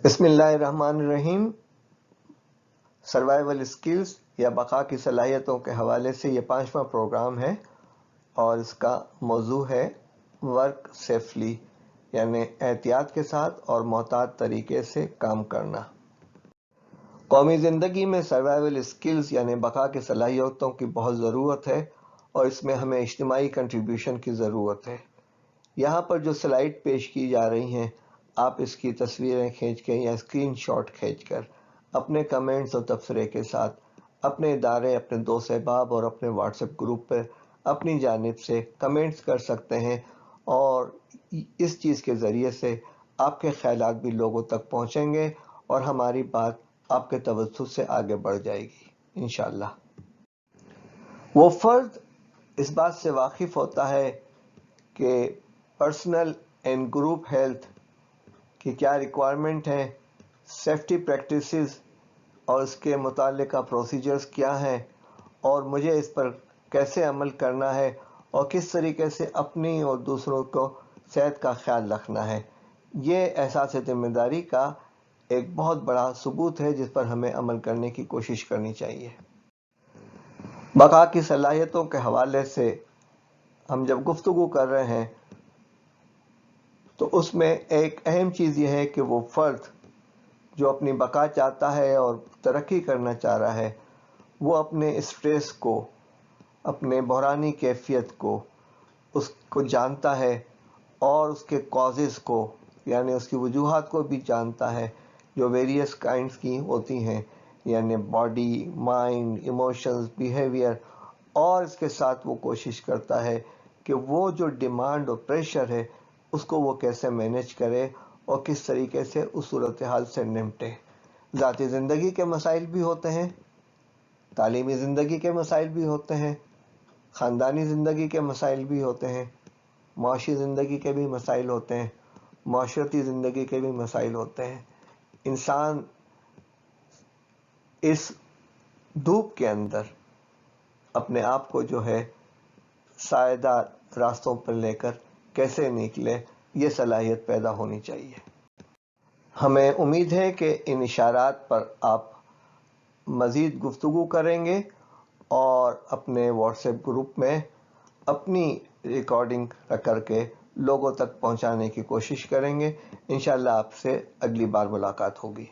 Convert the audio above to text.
بسم اللہ الرحمن الرحیم۔ سروائیول اسکلز یا بقا کی صلاحیتوں کے حوالے سے یہ 5واں پروگرام ہے اور اس کا موضوع ہے ورک سیفلی، یعنی احتیاط کے ساتھ اور محتاط طریقے سے کام کرنا۔ قومی زندگی میں سروائیول اسکلز یعنی بقا کی صلاحیتوں کی بہت ضرورت ہے اور اس میں ہمیں اجتماعی کنٹریبیوشن کی ضرورت ہے۔ یہاں پر جو سلائیڈ پیش کی جا رہی ہیں، آپ اس کی تصویریں کھینچ کے یا اسکرین شاٹ کھینچ کر اپنے کمنٹس اور تبصرے کے ساتھ اپنے ادارے، اپنے دوست احباب اور اپنے واٹس ایپ گروپ پر اپنی جانب سے کمنٹس کر سکتے ہیں، اور اس چیز کے ذریعے سے آپ کے خیالات بھی لوگوں تک پہنچیں گے اور ہماری بات آپ کے توسط سے آگے بڑھ جائے گی انشاءاللہ۔ وہ فرد اس بات سے واقف ہوتا ہے کہ پرسنل اینڈ گروپ ہیلتھ کی کیا ریکوائرمنٹ ہے، سیفٹی پریکٹسز اور اس کے متعلقہ پروسیجرز کیا ہیں، اور مجھے اس پر کیسے عمل کرنا ہے اور کس طریقے سے اپنی اور دوسروں کو صحت کا خیال رکھنا ہے۔ یہ احساس ذمہ داری کا ایک بہت بڑا ثبوت ہے جس پر ہمیں عمل کرنے کی کوشش کرنی چاہیے۔ بقا کی صلاحیتوں کے حوالے سے ہم جب گفتگو کر رہے ہیں تو اس میں ایک اہم چیز یہ ہے کہ وہ فرد جو اپنی بقا چاہتا ہے اور ترقی کرنا چاہ رہا ہے، وہ اپنے اسٹریس کو، اپنے بحرانی کیفیت کو، اس کو جانتا ہے اور اس کے کازز کو، یعنی اس کی وجوہات کو بھی جانتا ہے جو ویریس کائنڈز کی ہوتی ہیں، یعنی باڈی، مائنڈ، ایموشنز، بیہیویئر، اور اس کے ساتھ وہ کوشش کرتا ہے کہ وہ جو ڈیمانڈ اور پریشر ہے اس کو وہ کیسے مینیج کرے اور کس طریقے سے اس صورتحال سے نمٹے۔ ذاتی زندگی کے مسائل بھی ہوتے ہیں، تعلیمی زندگی کے مسائل بھی ہوتے ہیں، خاندانی زندگی کے مسائل بھی ہوتے ہیں، معاشی زندگی کے بھی مسائل ہوتے ہیں، معاشرتی زندگی کے بھی مسائل ہوتے ہیں۔ انسان اس دھوپ کے اندر اپنے آپ کو جو ہے سایہ دار راستوں پر لے کر کیسے نکلے، یہ صلاحیت پیدا ہونی چاہیے۔ ہمیں امید ہے کہ ان اشارات پر آپ مزید گفتگو کریں گے اور اپنے واٹس ایپ گروپ میں اپنی ریکارڈنگ کر کے لوگوں تک پہنچانے کی کوشش کریں گے۔ انشاءاللہ آپ سے اگلی بار ملاقات ہوگی۔